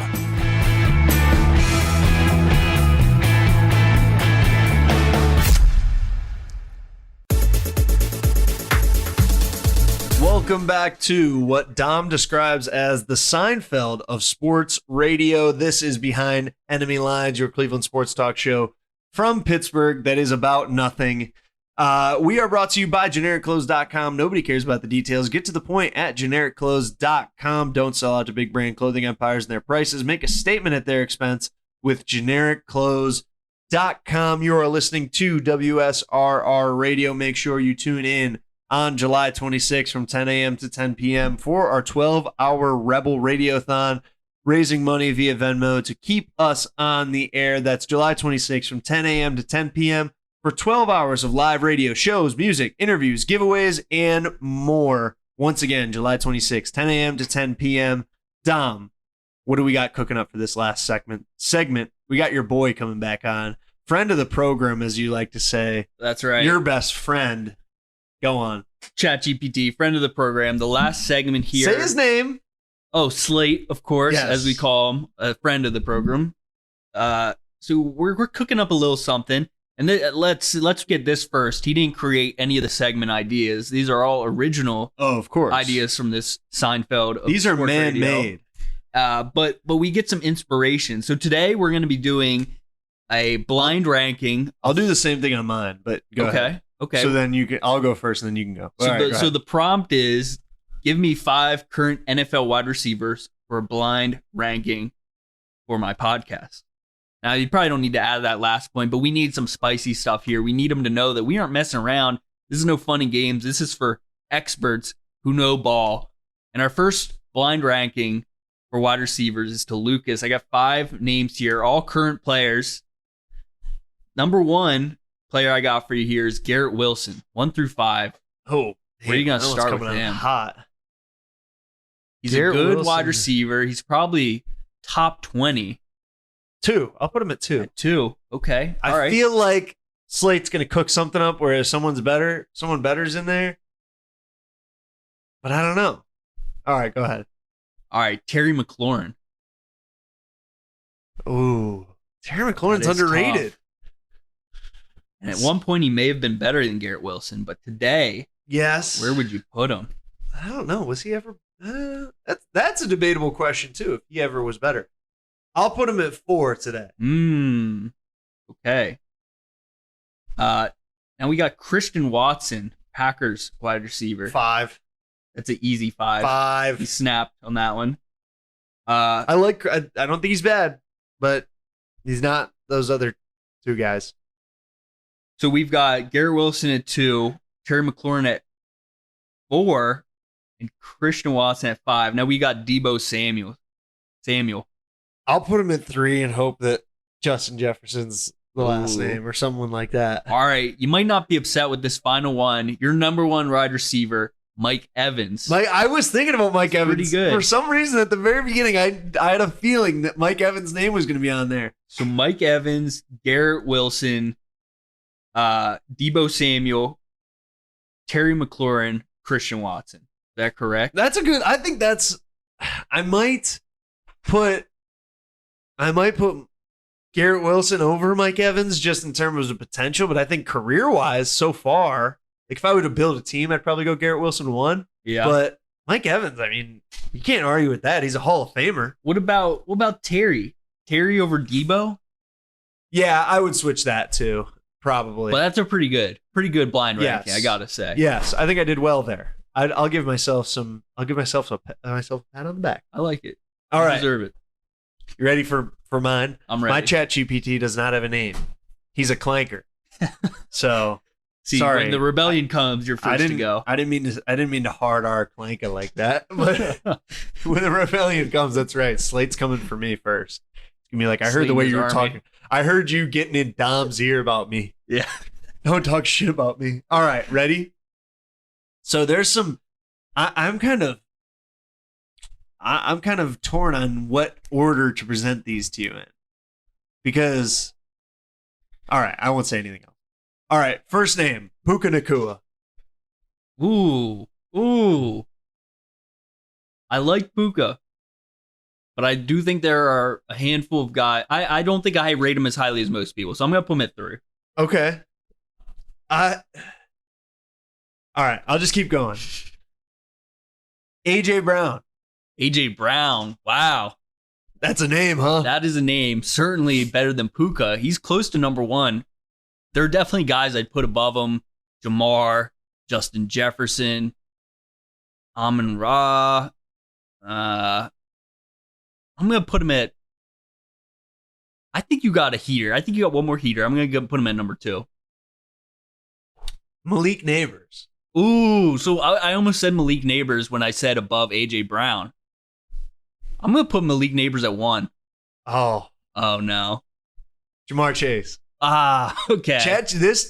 Welcome back to what Dom describes as the Seinfeld of sports radio. This is Behind Enemy Lines, your Cleveland sports talk show from Pittsburgh that is about nothing. We are brought to you by GenericClothes.com. Nobody cares about the details. Get to the point at GenericClothes.com. Don't sell out to big brand clothing empires and their prices. Make a statement at their expense with GenericClothes.com. You are listening to WSRR Radio. Make sure you tune in on July 26th from 10 a.m. to 10 p.m. for our 12-hour Rebel Radiothon, raising money via Venmo to keep us on the air. That's July 26th from 10 a.m. to 10 p.m. for 12 hours of live radio shows, music, interviews, giveaways, and more. Once again, July 26th, 10 a.m. to 10 p.m. Dom, what do we got cooking up for this last segment? We got your boy coming back on. Friend of the program, as you like to say.
That's right.
Your best friend. Go on.
ChatGPT, friend of the program. The last segment here.
Say his name.
Oh, Slate, of course,
Yes.
as we call him, a friend of the program. So we're cooking up a little something, and let's get this first. He didn't create any of the segment ideas. These are all original
Of course.
ideas from this Seinfeld. Of
These are
sports radio.
man-made.
But we get some inspiration. So today we're going to be doing a blind ranking.
I'll do the same thing on mine, but go ahead.
Okay.
So then I'll go first, and then you can go.
So,
All right, go
so
ahead.
the prompt is, give me 5 current NFL wide receivers for a blind ranking for my podcast. Now, you probably don't need to add that last point, but we need some spicy stuff here. We need them to know that we aren't messing around. This is no fun and games. This is for experts who know ball. And our first blind ranking for wide receivers is to Lucas. I got 5 names here, all current players. Number 1 player I got for you here is Garrett Wilson, 1 through 5.
Oh,
Where are you gonna
that one's
start
coming
with
on
him?
Hot.
He's
Garrett
a good
Wilson.
wide receiver. He's probably top 20.
2. I'll put him at 2.
At 2. Okay. All
I
right.
feel like Slate's gonna cook something up where if someone better's in there. but I don't know. All right, go ahead.
All right, Terry McLaurin.
Ooh, Terry McLaurin's
That is
underrated.
tough. And at one point, he may have been better than Garrett Wilson, but today,
Yes.
where would you put him?
I don't know. Was he ever? That's a debatable question too. If he ever was better, I'll put him at 4 today.
Okay. Now we got Christian Watson, Packers wide receiver.
5.
That's an easy 5.
5.
He snapped on that one.
I don't think he's bad, but he's not those other 2 guys.
So we've got Garrett Wilson at 2, Terry McLaurin at 4, and Christian Watson at 5. Now we got Debo Samuel.
I'll put him at 3 and hope that Justin Jefferson's the last
Ooh.
name or someone like that.
All right, you might not be upset with this final one. Your number 1 wide receiver, Mike Evans.
I was thinking about Mike Evans.
Pretty good.
For some reason, at the very beginning, I had a feeling that Mike Evans' name was going to be on there.
So Mike Evans, Garrett Wilson, Debo Samuel, Terry McLaurin, Christian Watson. Is that correct?
That's a good. I think that's. I might put Garrett Wilson over Mike Evans just in terms of potential, but I think career-wise so far, like if I were to build a team, I'd probably go Garrett Wilson 1.
Yeah.
But Mike Evans, I mean, you can't argue with that. He's a Hall of Famer.
What about Terry? Terry over Debo?
Yeah, I would switch that too, probably.
But that's a pretty good blind ranking,
Yes.
I gotta say.
Yes, I think I did well there. I'll give myself a pat on the back.
I like it.
All
You
right,
deserve it.
you ready for mine?
I'm ready.
My chat GPT does not have a name. He's a clanker. So
See,
sorry.
when the rebellion comes, you're
I
first to
didn't
go.
I didn't mean to hard R clanker like that. But when the rebellion comes, that's right. Slate's coming for me first. It's gonna be like, I heard the way you were talking. I heard you getting in Dom's ear about me.
Yeah.
Don't talk shit about me. All right, ready? So there's some. I'm kind of torn on what order to present these to you in, because. All right, I won't say anything else. All right, first name Puka Nacua.
Ooh. I like Puka, but I do think there are a handful of guys. I don't think I rate him as highly as most people, so I'm gonna put him at 3.
Okay. All right, I'll just keep going. AJ Brown.
AJ Brown. Wow.
That's a name, huh?
That is a name. Certainly better than Puka. He's close to number 1. There are definitely guys I'd put above him. Jamar, Justin Jefferson, Amon Ra. I'm going to put him at... I think you got a heater. I think you got one more heater. I'm going to put him at number 2.
Malik Neighbors.
Ooh, so I almost said Malik Neighbors when I said above AJ Brown. I'm going to put Malik Neighbors at 1.
Oh,
no.
Jamar Chase.
Okay.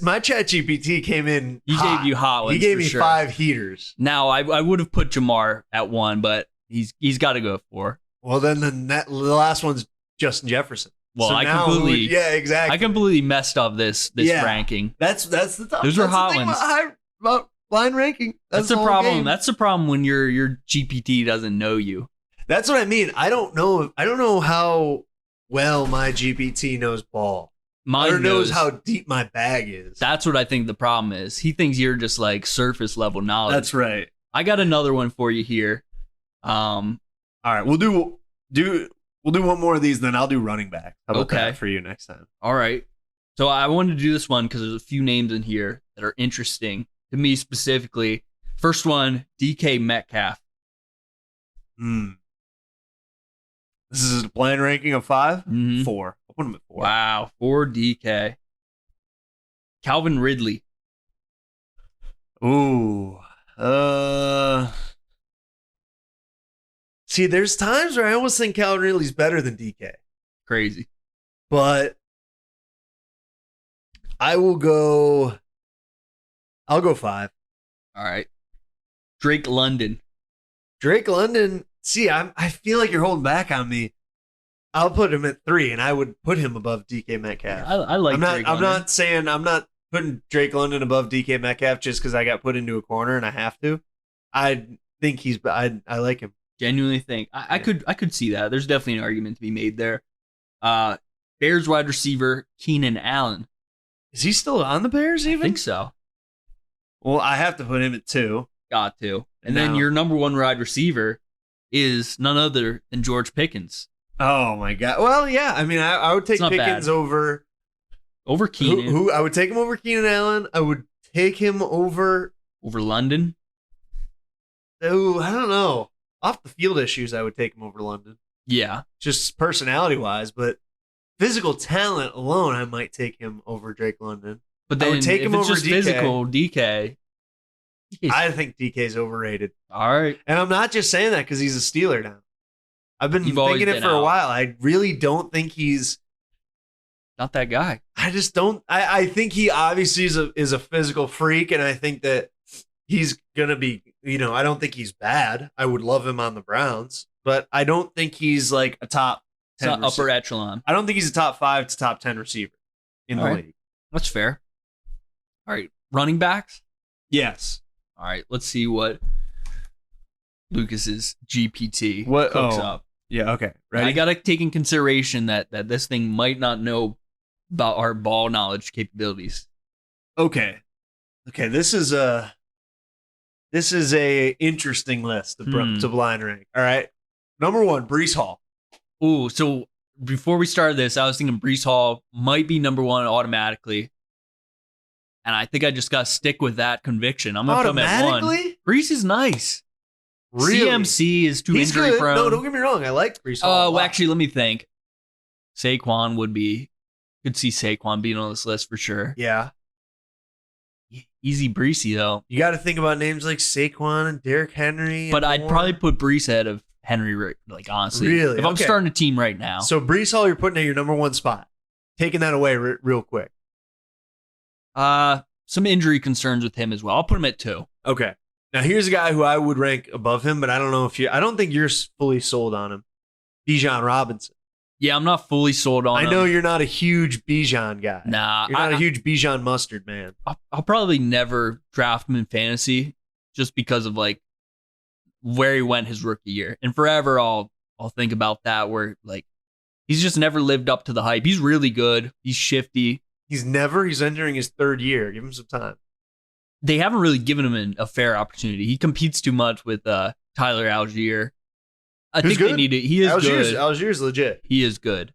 My chat GPT came in.
He
hot.
gave you hot ones.
He gave
for
me
sure.
5 heaters.
Now, I would have put Jamar at 1, but he's got to go at 4.
Well, then the last one's Justin Jefferson.
Well,
So
I
now
completely-
yeah, exactly.
I completely messed up this
Yeah.
ranking.
That's the top.
Those are
that's
hot
the thing
ones.
about blind ranking.
That's the
whole
problem.
game.
That's the problem when your GPT doesn't know you.
That's what I mean. I don't know how well my GPT knows ball.
Mine
Or knows how deep my bag is.
That's what I think the problem is. He thinks you're just like surface level knowledge.
That's right.
I got another one for you here.
All right, we'll do one more of these, then I'll do running back. How about
Okay.
that for you next time?
All right. So I wanted to do this one because there's a few names in here that are interesting to me specifically. First one, DK Metcalf.
This is a blind ranking of 5?
Mhm.
4. I'll put him at 4.
Wow, 4 DK. Calvin Ridley.
Ooh. See, there's times where I almost think Calvin Ridley's better than DK.
Crazy.
But I'll go 5.
All right. Drake London.
Drake London, see, I feel like you're holding back on me. I'll put him at 3, and I would put him above DK Metcalf.
I like Drake
I'm
London.
not putting Drake London above DK Metcalf just because I got put into a corner and I have to. I think he's. I like him.
Genuinely think I could see that. There's definitely an argument to be made there. Bears wide receiver Keenan Allen.
Is he still on the Bears?
I
Even
think so.
Well, I have to put him at 2.
Got to. And then
Now-
your number one wide receiver is none other than George Pickens.
Oh my God. Well, yeah. I mean, I would take
It's not
Pickens
bad.
over
Keenan.
Who? I would take him over Keenan Allen. I would take him over.
Over London.
Oh, I don't know. Off the field issues, I would take him over London.
Yeah.
Just personality wise, but physical talent alone, I might take him over Drake London.
But
I
then
would take
if
him
it's
over
just
DK.
physical, DK.
I think DK's overrated.
All right.
And I'm not just saying that because he's a Steeler now. I've been
You've always
thinking it
been
for a
out.
while. I really don't think he's.
Not that guy.
I just don't. I think he obviously is a physical freak, and I think that he's gonna be. I don't think he's bad. I would love him on the Browns, but I don't think he's like a top
It's
10
not upper
receiver.
echelon.
I don't think he's a top 5 to top 10 receiver in the
All right.
league.
That's fair. All right. Running backs.
Yes.
All right. Let's see what Lucas's GPT
What-
cooks
oh.
up.
Yeah. Okay.
And
Ready?
I got to take in consideration that this thing might not know about our ball knowledge capabilities.
Okay. This is a interesting list to blind rank. All right. Number 1, Brees Hall.
Ooh, so before we started this, I was thinking Brees Hall might be number 1 automatically. And I think I just got to stick with that conviction. I'm going to put him at 1.
Automatically?
Brees is nice.
Really?
CMC is too
He's
injury
good.
prone.
No, don't get me wrong. I like Brees Hall. a
Well,
lot.
actually, let me think. Saquon would be. Could see Saquon being on this list for sure.
Yeah.
Easy Breesy though.
You got to think about names like Saquon and Derrick Henry.
But
and
I'd
more.
probably put Brees ahead of Henry. Like honestly,
Really?
if I'm
Okay.
starting a team right now,
So Brees Hall, you're putting at your number 1 spot. Taking that away real quick.
some injury concerns with him as well. I'll put him at 2.
Okay. Now here's a guy who I would rank above him, but I don't know if I don't think you're fully sold on him. Bijan Robinson.
Yeah, I'm not fully sold on
I
him.
know you're not a huge Bijan guy.
Nah,
You're not a huge Bijan mustard man.
I'll probably never draft him in fantasy just because of like where he went his rookie year, and forever I'll think about that. Where like he's just never lived up to the hype. He's really good. He's shifty.
He's entering his 3rd year. Give him some time.
They haven't really given him a fair opportunity. He competes too much with Tyler Algier. I
Who's
think they
good?
need to. He is good.
Algier's legit.
He is good.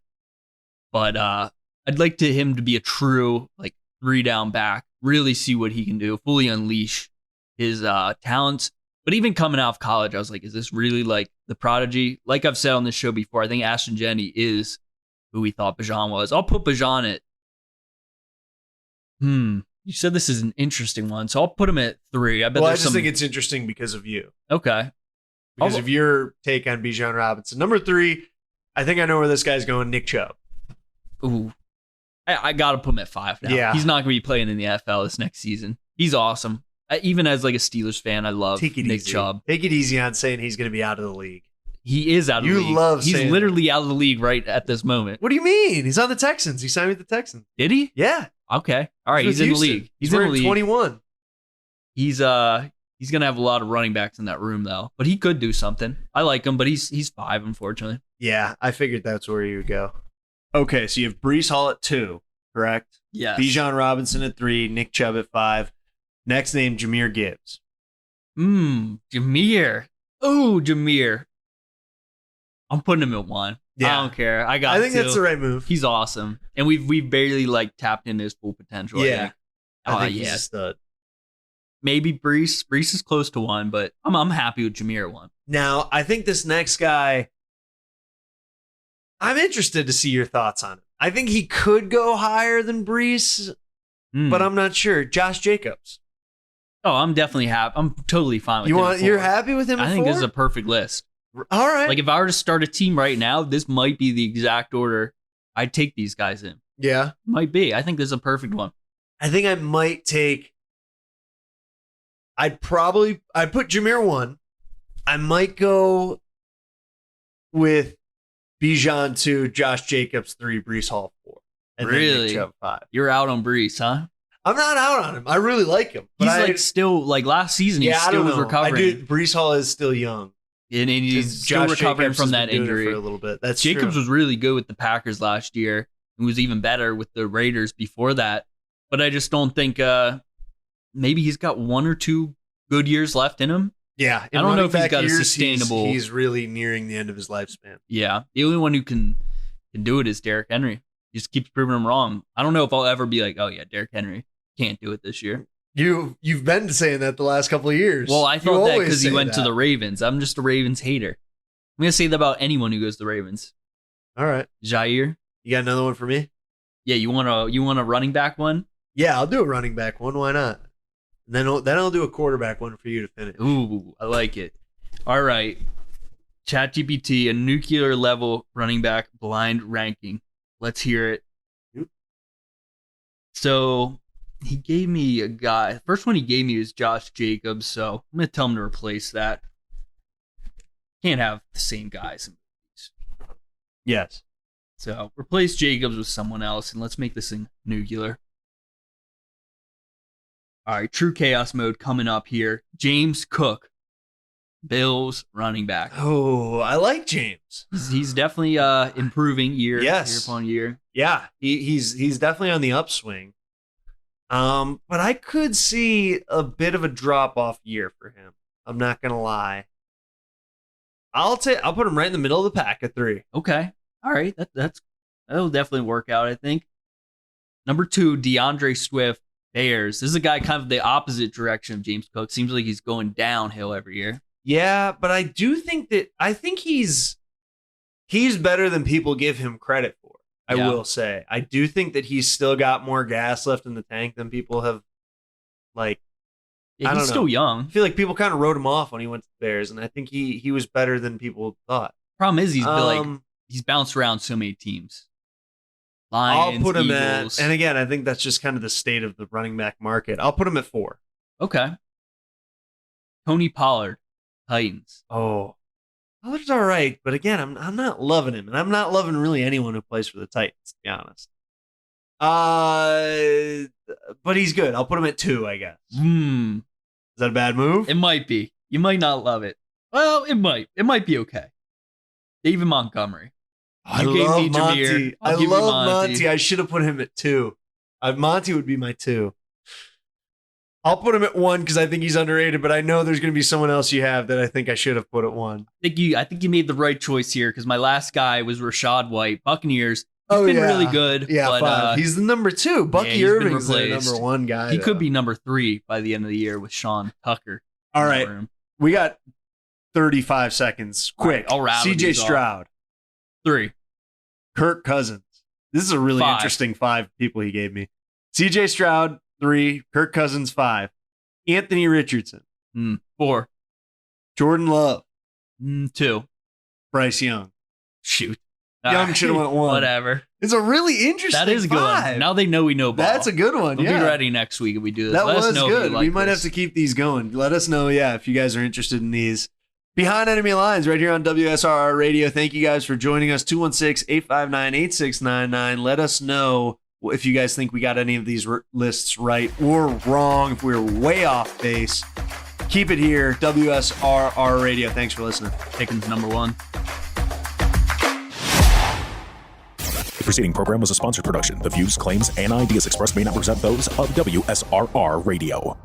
But I'd like him to be a true like 3-down back. Really see what he can do. Fully unleash his talents. But even coming out of college, I was like, is this really like the prodigy? Like I've said on this show before, I think Ashton Jenney is who we thought Bijan was. I'll put Bijan at. You said this is an interesting one, so I'll put him at 3. I bet
Well, I
there's
just
some.
think it's interesting because of you.
Okay.
Because of your take on Bijan Robinson. Number 3, I think I know where this guy's going, Nick Chubb.
Ooh. I got to put him at 5 now.
Yeah.
He's not going to be playing in the NFL this next season. He's awesome. Even as like a Steelers fan, I love
Take it
Nick
easy.
Chubb.
Take it easy on saying he's going to be out of the league.
He is out of
You
the league.
love
He's
saying
literally out of the league right at this moment.
What do you mean? He's on the Texans. He signed with the Texans.
Did he?
Yeah.
Okay. All right.
with
He's in the
Houston.
league. He's in the
wearing
league.
21.
He's gonna have a lot of running backs in that room though. But he could do something. I like him, but he's 5, unfortunately.
Yeah, I figured that's where you would go. Okay, so you have Brees Hall at 2, correct?
Yeah.
Bijan Robinson at 3, Nick Chubb at 5. Next name, Jahmyr Gibbs.
Jahmyr. Oh, Jahmyr. I'm putting him at 1.
Yeah.
I don't care. I
think
to.
that's the right move.
He's awesome. And we've barely like tapped into his full potential.
Yeah. I think
yeah.
he's a stud.
Maybe Brees. Brees is close to 1, but I'm happy with Jahmyr at 1.
Now, I think this next guy, I'm interested to see your thoughts on it. I think he could go higher than Brees, but I'm not sure. Josh Jacobs.
Oh, I'm definitely happy. I'm totally fine with him. at
You're
4.
happy with him at
I think
4?
this is a perfect list.
All right.
Like if I were to start a team right now, this might be the exact order I'd take these guys in.
yeah.
Might be. I think this is a perfect one.
I think I might take. I'd put Jahmyr 1. I might go with Bijan 2, Josh Jacobs 3, Brees Hall 4, and then
Really?
Nick Chubb 5.
You're out on Brees, huh?
I'm not out on him. I really like him. But
He's like still like last season. He
I
still
don't
was
know.
recovering.
Brees Hall is still young.
And he's still
Josh
recovering
Jacobs
from
has
that
been doing it
injury
for a little bit. That's
Jacobs
true.
was really good with the Packers last year and was even better with the Raiders before that. But I just don't think maybe he's got 1 or 2 good years left in him.
Yeah,
I don't know if he's got a sustainable.
He's really nearing the end of his lifespan.
Yeah, the only one who can do it is Derrick Henry. He just keeps proving him wrong. I don't know if I'll ever be like, oh yeah, Derrick Henry can't do it this year.
You've been saying that the last couple of years.
Well, I thought that because he
say
went to
that.
the Ravens. I'm just a Ravens hater. I'm gonna say that about anyone who goes to the Ravens.
All right,
Jair,
you got another one for me?
yeah, you want a running back one?
Yeah, I'll do a running back one. Why not? And then I'll do a quarterback one for you to finish.
Ooh, I like it. All right, ChatGPT, a nuclear level running back blind ranking. Let's hear it.
Yep.
So he gave me a guy. First one he gave me was Josh Jacobs. So I'm gonna tell him to replace that. Can't have the same guys in movies.
Yes.
So replace Jacobs with someone else, and let's make this thing nuclear. All right, true chaos mode coming up here. James Cook, Bills running back.
Oh, I like James.
He's definitely improving year upon year.
Yeah, he's definitely on the upswing. But I could see a bit of a drop off year for him. I'm not gonna lie. I'll put him right in the middle of the pack at 3.
Okay, all right, that'll definitely work out. I think. Number 2, DeAndre Swift, Bears. This is a guy kind of the opposite direction of James Cook. Seems like he's going downhill every year.
Yeah, but I think he's better than people give him credit for. I will say. I do think that he's still got more gas left in the tank than people have. Like,
Yeah,
I don't
he's
know.
still young.
I feel like people kind of wrote him off when he went to the Bears, and I think he was better than people thought.
Problem is he's bounced around so many teams. Lions,
I'll put him
Eagles.
and again, I think that's just kind of the state of the running back market. I'll put him at 4.
Okay. Tony Pollard, Titans.
Oh, Pollard's all right, but again, I'm not loving him, and I'm not loving really anyone who plays for the Titans, to be honest. But he's good. I'll put him at 2, I guess. Is that a bad move?
It might be. You might not love it. Well, it might. It might be okay. David Montgomery.
I
You gave
love
me Jameer.
Monty.
I'll
I
give you
love
Monty.
Monty. I should have put him at 2. Monty would be my 2. I'll put him at 1 because I think he's underrated, but I know there's going to be someone else you have that I think I should have put at 1.
I think you made the right choice here because my last guy was Rashad White, Buccaneers. He's been really good.
Yeah,
but,
5. He's the number 2. Bucky
he's been
Irving's the
replaced.
number 1 guy.
He
though.
could be number 3 by the end of the year with Sean Tucker.
All
in
right.
the room.
We got 35 seconds. Quick.
I'll rattle
CJ
these off.
Stroud.
3.
Kirk Cousins. This is a really
5.
interesting 5 people he gave me. CJ Stroud, 3. Kirk Cousins, 5. Anthony Richardson.
4.
Jordan Love.
2.
Bryce Young.
Shoot.
Young should have went 1.
Whatever.
It's a really interesting
That is a good
5.
one. Now they know we know ball.
That's a good one.
We'll
yeah.
be ready next week if we do this.
That
Let us
was
know if you
good.
like
We might
this.
have to keep these going. Let us know, if you guys are interested in these. Behind Enemy Lines, right here on WSRR Radio. Thank you guys for joining us. 216-859-8699. Let us know if you guys think we got any of these lists right or wrong, if we were way off base. Keep it here, WSRR Radio. Thanks for listening.
Pickens number 1.
The preceding program was a sponsored production. The views, claims, and ideas expressed may not represent those of WSRR Radio.